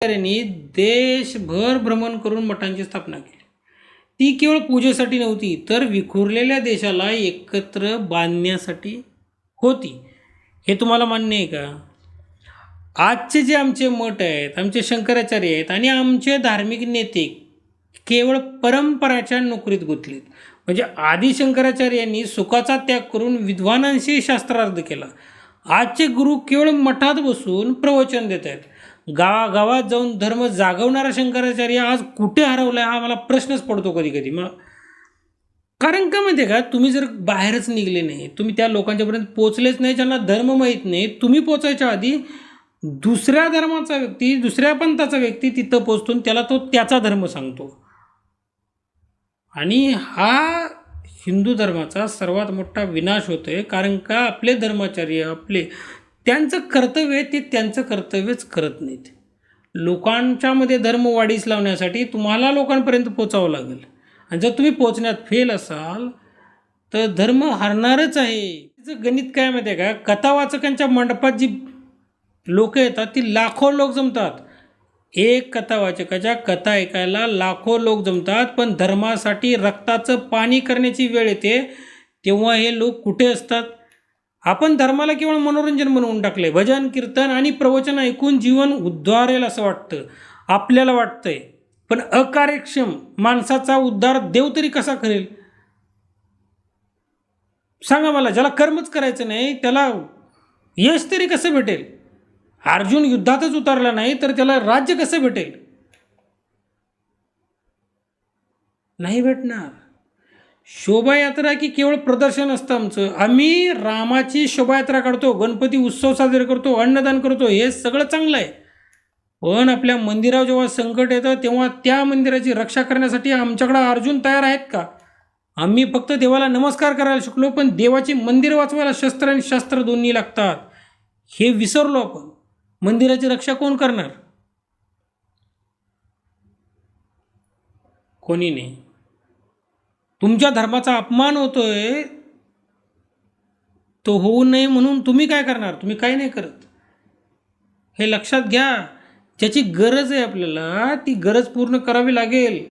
यांनी देशभर भ्रमण करून मठांची स्थापना केली. ती केवळ पूजेसाठी नव्हती, तर विखुरलेल्या देशाला एकत्र बांधण्यासाठी होती. हे तुम्हाला मान्य आहे का? आजचे जे आमचे मठ आहेत, आमचे शंकराचार्य आहेत आणि आमचे धार्मिक नेते केवळ परंपराच्या नोकरीत गुंतलेत. म्हणजे आदी शंकराचार्यांनी सुखाचा त्याग करून विद्वानांशी शास्त्रार्थ केला. आजचे गुरु केवळ मठात बसून प्रवचन देत आहेत. गावागावात जाऊन धर्म जागवणारा शंकराचार्य आज कुठे हरवला हा मला प्रश्नच पडतो कधी कधी. मग कारण का माहिती आहे का, तुम्ही जर बाहेरच निघले नाही, तुम्ही त्या लोकांच्यापर्यंत पोचलेच नाही ज्यांना धर्म माहीत नाही, तुम्ही पोचायच्या आधी दुसऱ्या धर्माचा व्यक्ती, दुसऱ्या पंथाचा व्यक्ती तिथं पोचतो, त्याला तो त्याचा धर्म सांगतो. आणि हा हिंदू धर्माचा सर्वात मोठा विनाश होतो आहे. कारण का आपले धर्माचार्य त्यांचं कर्तव्य ते त्यांचं कर्तव्यच करत नाहीत. लोकांच्यामध्ये धर्म वाढीस लावण्यासाठी तुम्हाला लोकांपर्यंत पोचावं लागेल. आणि जर तुम्ही पोचण्यात फेल असाल तर धर्म हरणारच आहे. त्याचं गणित काय माहिती आहे का, कथावाचकांच्या मंडपात जी लोक येतात ती लाखो लोक जमतात. एक कथावाचकाच्या कथा ऐकायला लाखो लोक जमतात, पण धर्मासाठी रक्ताचं पाणी करण्याची वेळ येते तेव्हा हे लोक कुठे असतात? आपण धर्माला केवळ मनोरंजन बनवून टाकले. भजन कीर्तन आणि प्रवचन ऐकून जीवन उद्धारेल असं वाटतं, आपल्याला वाटतंय. पण अकार्यक्षम माणसाचा उद्धार देव तरी कसा करेल सांगा मला? ज्याला कर्मच करायचं नाही त्याला यश तरी कसं भेटेल? अर्जुन युद्धातच उतरला नाही तर त्याला राज्य कसं भेटेल? नाही भेटणार. शोभायात्रा की केवळ प्रदर्शन असतं आमचं. आम्ही रामाची शोभायात्रा काढतो, गणपती उत्सव साजरे करतो, अन्नदान करतो, हे सगळं चांगलं आहे. पण आपल्या मंदिरावर जेव्हा संकट येतं तेव्हा त्या मंदिराची रक्षा करण्यासाठी आमच्याकडं अर्जुन तयार आहेत का? आम्ही फक्त देवाला नमस्कार करायला शिकलो, पण देवाची मंदिर वाचवायला शस्त्र आणि शास्त्र दोन्ही लागतात हे विसरलो आपण. मंदिराची रक्षा कोण करणार? कोणी नाही. तुमच्या धर्माचा अपमान होतोय, तो होऊ नये म्हणून तुम्ही काय करणार? तुम्ही काही नाही करत. हे लक्षात घ्या. ज्याची गरज आहे आपल्याला ती गरज पूर्ण करावी लागेल.